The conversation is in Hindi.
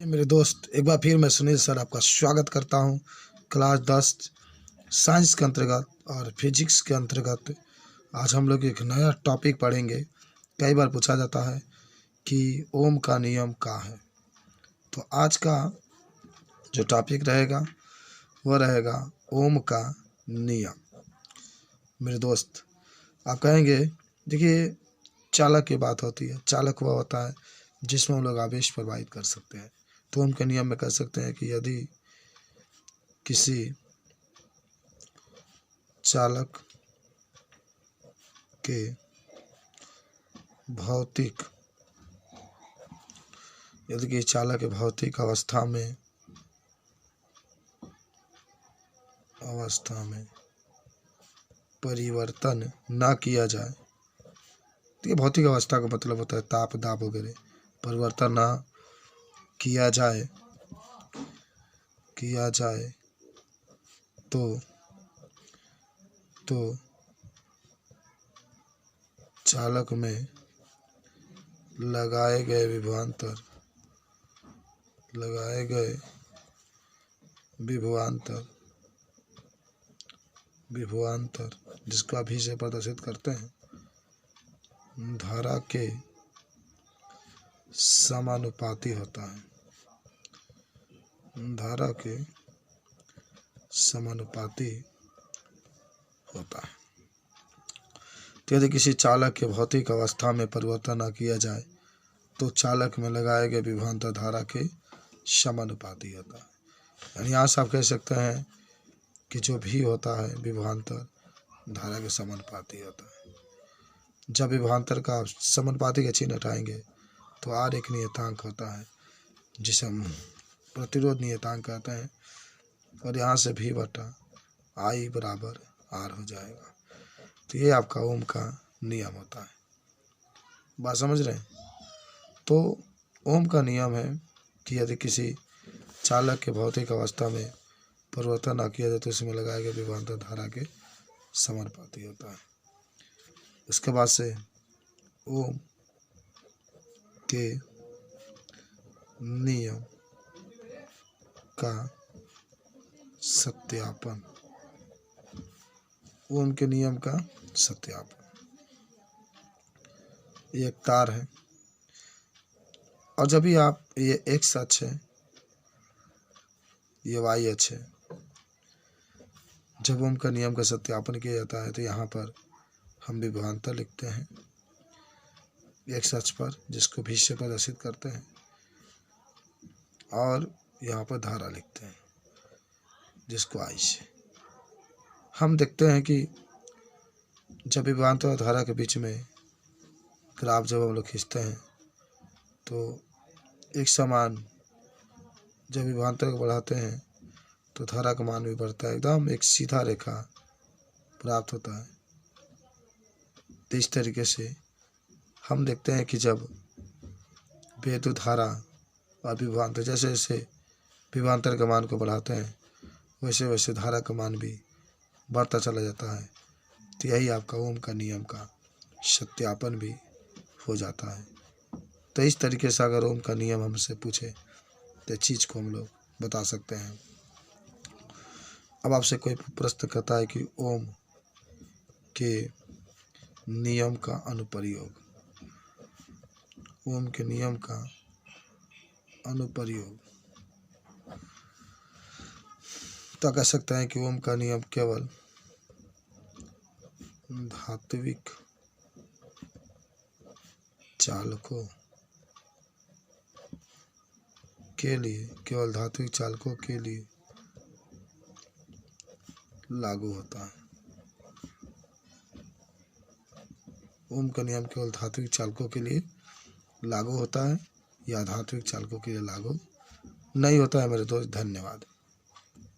मेरे दोस्त, एक बार फिर मैं सुनील सर आपका स्वागत करता हूं क्लास 10 साइंस के अंतर्गत और फिजिक्स के अंतर्गत। आज हम लोग एक नया टॉपिक पढ़ेंगे। कई बार पूछा जाता है कि ओम का नियम क्या है। तो आज का जो टॉपिक रहेगा वह रहेगा ओम का नियम। मेरे दोस्त, आप कहेंगे, देखिए, चालक की बात होती है। चालक वह होता है जिसमें हम लोग आवेश प्रवाहित कर सकते हैं। तो ओम के नियम में कह सकते हैं कि यदि किसी चालक के भौतिक यदि किसी चालक के भौतिक अवस्था में परिवर्तन ना किया जाए, तो ये भौतिक अवस्था का मतलब होता है ताप दाब वगैरह, परिवर्तन ना किया जाए तो चालक में लगाए गए विभवांतर जिसको अभी से प्रदर्शित करते हैं, धारा के समानुपाती होता है। तो यदि किसी चालक के भौतिक अवस्था में परिवर्तन न किया जाए तो चालक में लगाए गए विभवांतर धारा के समानुपाती होता है। यानी यहाँ से आप कह सकते हैं कि जो भी होता है विभवांतर धारा के समानुपाती होता है। जब विभवांतर का समानुपाती का चिन्ह हटाएंगे तो आर एक नियतांक होता है जिसे हम प्रतिरोध नियतांक कहते हैं, और यहाँ से भी बटा आई बराबर आर हो जाएगा। तो ये आपका ओम का नियम होता है। बात समझ रहे हैं? तो ओम का नियम है कि यदि किसी चालक के भौतिक अवस्था में परिवर्तन न किया जाए तो इसमें लगाए गए विभवांतर धारा के समानुपाती होता है। उसके बाद से ओम के नियम का सत्यापन। ओम के नियम का सत्यापन। ये एक तार है और जब भी आप, ये एक्स अक्ष है, ये वाई अक्ष है। जब ओम का नियम का सत्यापन किया जाता है तो यहाँ पर हम विभवांतर लिखते हैं एक्स अक्ष पर, जिसको भी से प्रदर्शित करते हैं, और यहाँ पर धारा लिखते हैं जिसको आई से। हम देखते हैं कि जब विभवांतर और धारा के बीच में ग्राफ जब हम लोग खींचते हैं तो एक समान, जब विभवांतर को बढ़ाते हैं तो धारा का मान भी बढ़ता है, एकदम एक सीधा रेखा प्राप्त होता है। तो इस तरीके से हम देखते हैं कि जब विद्युत धारा और विभवांतर, जैसे जैसे विभवांतर के मान को बढ़ाते हैं वैसे वैसे धारा का मान भी बढ़ता चला जाता है। तो यही आपका ओम का नियम का सत्यापन भी हो जाता है। तो इस तरीके से अगर ओम का नियम हमसे पूछे तो चीज़ को हम लोग बता सकते हैं। अब आपसे कोई प्रश्न करता है कि ओम के नियम का अनुप्रयोग, ओम के नियम का अनुप्रयोग, तो कह सकते हैं कि ओम का नियम केवल धात्विक चालकों के लिए लागू होता है। ओम का नियम केवल धात्विक चालकों के लिए लागू होता है या धात्विक चालकों के लिए लागू नहीं होता है। मेरे दोस्त, धन्यवाद।